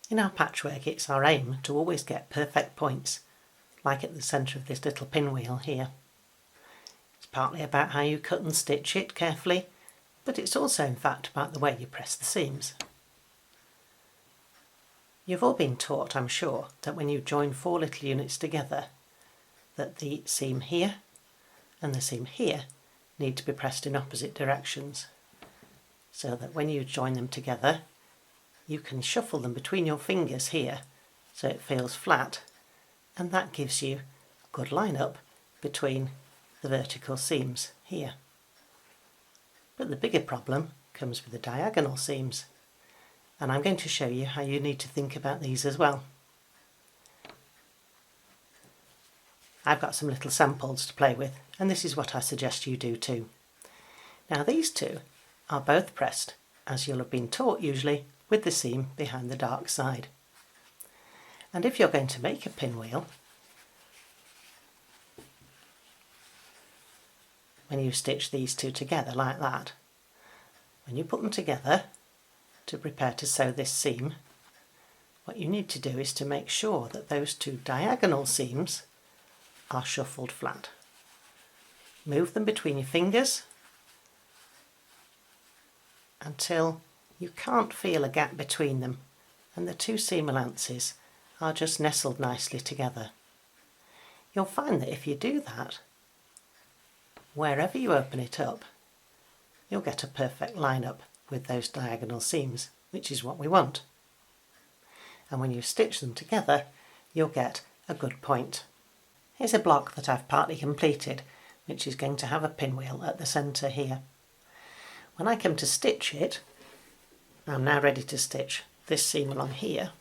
In our patchwork, it's our aim to always get perfect points, like at the centre of this little pinwheel here. It's partly about how you cut and stitch it carefully, but it's also in fact about the way you press the seams. You've all been taught, I'm sure, that when you join 4 little units together, that the seam here and the seam here need to be pressed in opposite directions, so that when you join them together, you can shuffle them between your fingers here so it feels flat, and that gives you a good line up between the vertical seams here. But the bigger problem comes with the diagonal seams, and I'm going to show you how you need to think about these as well. I've got some little samples to play with, and this is what I suggest you do too. Now these two are both pressed, as you'll have been taught usually, with the seam behind the dark side. And if you're going to make a pinwheel, when you stitch these two together like that, when you put them together to prepare to sew this seam, what you need to do is to make sure that those two diagonal seams are shuffled flat. Move them between your fingers until you can't feel a gap between them, and the two seam allowances are just nestled nicely together. You'll find that if you do that, wherever you open it up, you'll get a perfect line-up with those diagonal seams, which is what we want. And when you stitch them together, you'll get a good point. Here's a block that I've partly completed, which is going to have a pinwheel at the centre here. When I come to stitch it, I'm now ready to stitch this seam along here.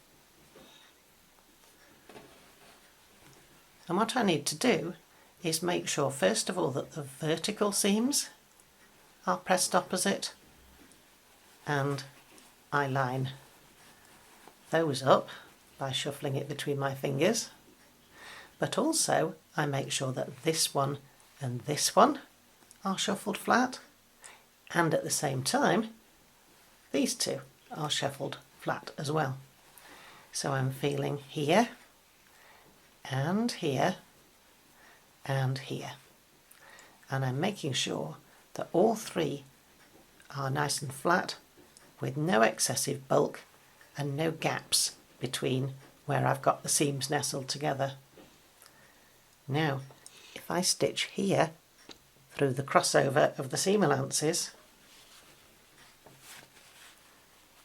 And what I need to do is make sure first of all that the vertical seams are pressed opposite, and I line those up by shuffling it between my fingers, but also I make sure that this one and this one are shuffled flat, and at the same time these two are shuffled flat as well. So I'm feeling here and here and here, and I'm making sure that all 3 are nice and flat with no excessive bulk and no gaps between where I've got the seams nestled together. Now if I stitch here through the crossover of the seam allowances,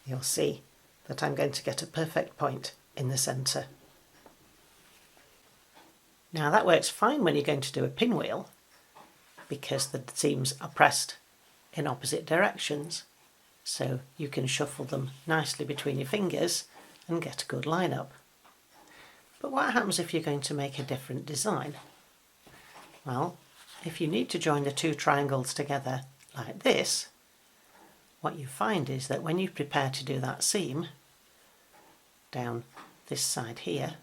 you'll see that I'm going to get a perfect point in the centre. Now that works fine when you're going to do a pinwheel, because the seams are pressed in opposite directions, so you can shuffle them nicely between your fingers and get a good line up. But what happens if you're going to make a different design? Well, if you need to join the 2 triangles together like this, what you find is that when you prepare to do that seam down this side here,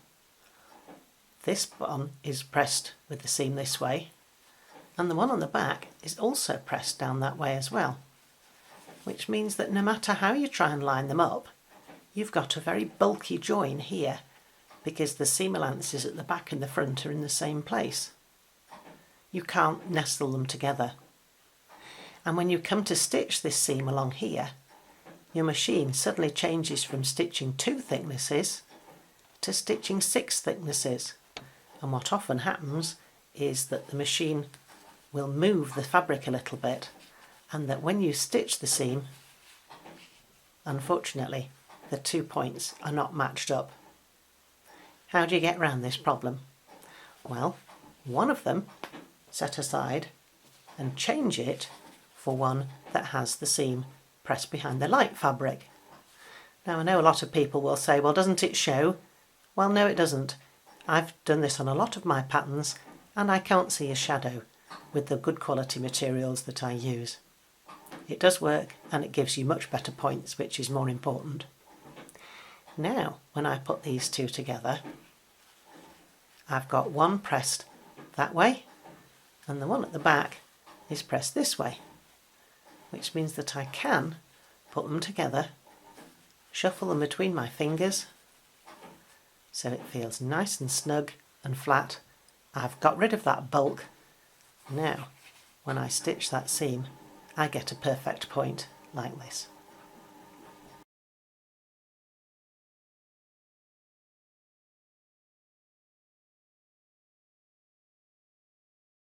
this one is pressed with the seam this way, and the one on the back is also pressed down that way as well, which means that no matter how you try and line them up, you've got a very bulky join here because the seam allowances at the back and the front are in the same place. You can't nestle them together. And when you come to stitch this seam along here, your machine suddenly changes from stitching 2 thicknesses to stitching 6 thicknesses. And what often happens is that the machine will move the fabric a little bit, and that when you stitch the seam, unfortunately, the 2 points are not matched up. How do you get around this problem? Well, one of them set aside and change it for one that has the seam pressed behind the light fabric. Now I know a lot of people will say, well, doesn't it show? Well, no, it doesn't. I've done this on a lot of my patterns and I can't see a shadow with the good quality materials that I use. It does work and it gives you much better points, which is more important. Now, when I put these 2 together, I've got one pressed that way and the one at the back is pressed this way, which means that I can put them together, shuffle them between my fingers so it feels nice and snug and flat. I've got rid of that bulk. Now, when I stitch that seam, I get a perfect point like this.